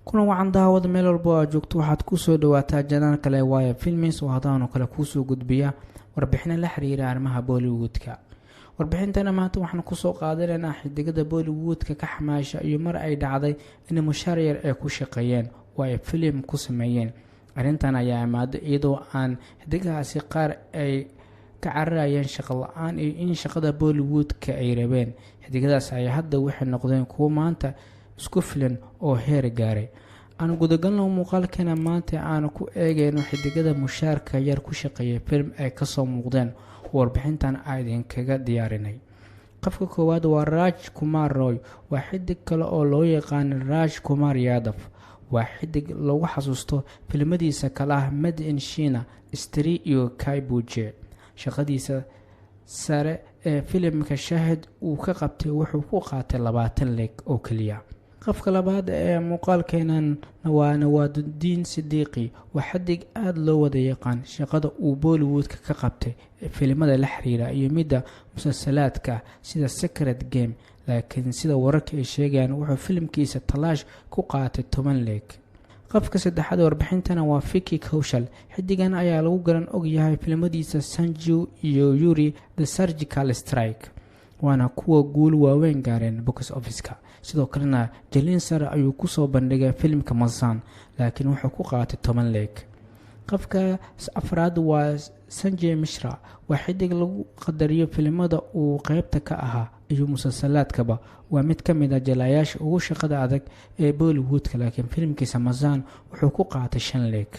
kuna wacan daawada meel walba oo joogto waxaad ku soo dhawaataa janaan kale waaye filmis oo hadaan kale ku soo gudbiya warbixino la xiriira arrimaha Bollywoodka. warbixintana maanta waxaan ku soo qaadanaynaa xidigada Bollywoodka ka xamaasha iyo mar ay dhacday in mushaar ay ku shaqeeyeen oo ay film ku sameeyeen. arrintan ayaa imaado iyadoo aan xidigaasi qaar ay ka cararayeen shaqo la'aan iyo in shaqada Bollywoodka ay rabeen. xidigadaas ay hadda waxay noqdeen kuwo maanta isku filan oo heer gaaray. aan gudagalno muuqaalkeena maanta aan ku eegayno xidigada mushaarka yar ku shaqeeyay film ay ka soo muuqdeen warbixintan aydin kaga diyaarinay. qofka koowaad waa Raj Kumar Roy, waa xidig kale oo loo yaqaan Raj Kumar Yadav. waa xidig lagu xasuusto filmadiisa kala ah Made in China, Stree iyo Kai Buje. shaqadiisa sare ee filimka Shahid uu ka qabtay wuxuu ku qaatay 20 leeg oo kaliya. qofka labaad ee muuqaalkeenan waa Nawaduddin Siddiqui, waa xidig aad loo wada yaqaan shaqada uu Bollywoodka ka qabtay filimada la xiriira iyo midda musalsalaadka sida Secret Game, laakiin sida wararka ay sheegayaan wuxuu filimkiisa Talaash ku qaatay 10 leeg. qofka saddexaad warbixintana waa Vicky Kaushal. xidigan ayaa lagu garan og yahay filimadiisa Sanju iyo Yuri The Surgical Strike, waana kuwa guul waaweyn gaareen box office-ka. sidoo kalena jalin sare ayuu ku soo bandhigay filimka Mazan, laakiin wuxuu ku qaatay 10 leeg. qofka afraad waa Sanjay Mishra, waa xidig lagu qadariyo filimada uu qaybta ka ahaa iyo musalsalaadkaba. waa mid ka mid ah jalayaasha ugu shaqada adag ee Bollywoodka, laakiin filimkiisa Mazan wuxuu ku qaatay 5 leeg.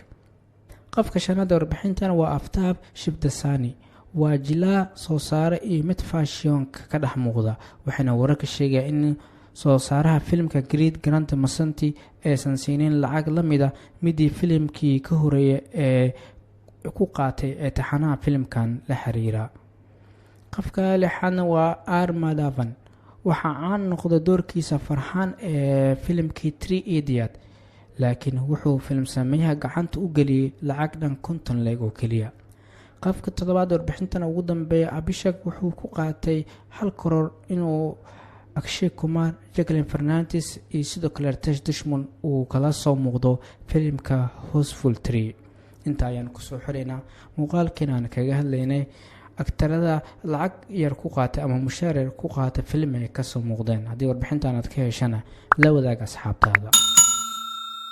qofka shanaad warbixintana waa Aftab Shivdasani, waa jilaa soo saare iyo mid fashionka ka dhex muuqda. waxayna wararka sheegaya in soo saaraha filimka Great Grand Masanti aysan siinin lacag la mida midii filimkii ka horeeyay ee ku qaatay taxanaha filimkan la xiriira. qofka lixaadna waa R Madhavan, waxaa caan noqday doorkiisa Farhan ee filimkii Three Idiots, laakiin wuxuu film sameeyaha gacanta u geliyay lacag dhan 50 leeg oo kaliya. qofka toddobaad warbixintana ugu dambeeya Abhishek wuxuu ku qaatay 1 crore inuu Akshay Kumar, Jacqueline Fernandez iyo sidoo kale Ritesh Dushman uu kala soo muuqdo filimka Houseful 3. inta ayaan ku soo xiraynaa muuqaalkeena aan kaga hadlaynay aktarada lacag yar ku qaatay ama mushaar yar ku qaatay film ay ka soo muuqdeen. haddii warbixintan aad ka heshana la wadaag asxaabtaada.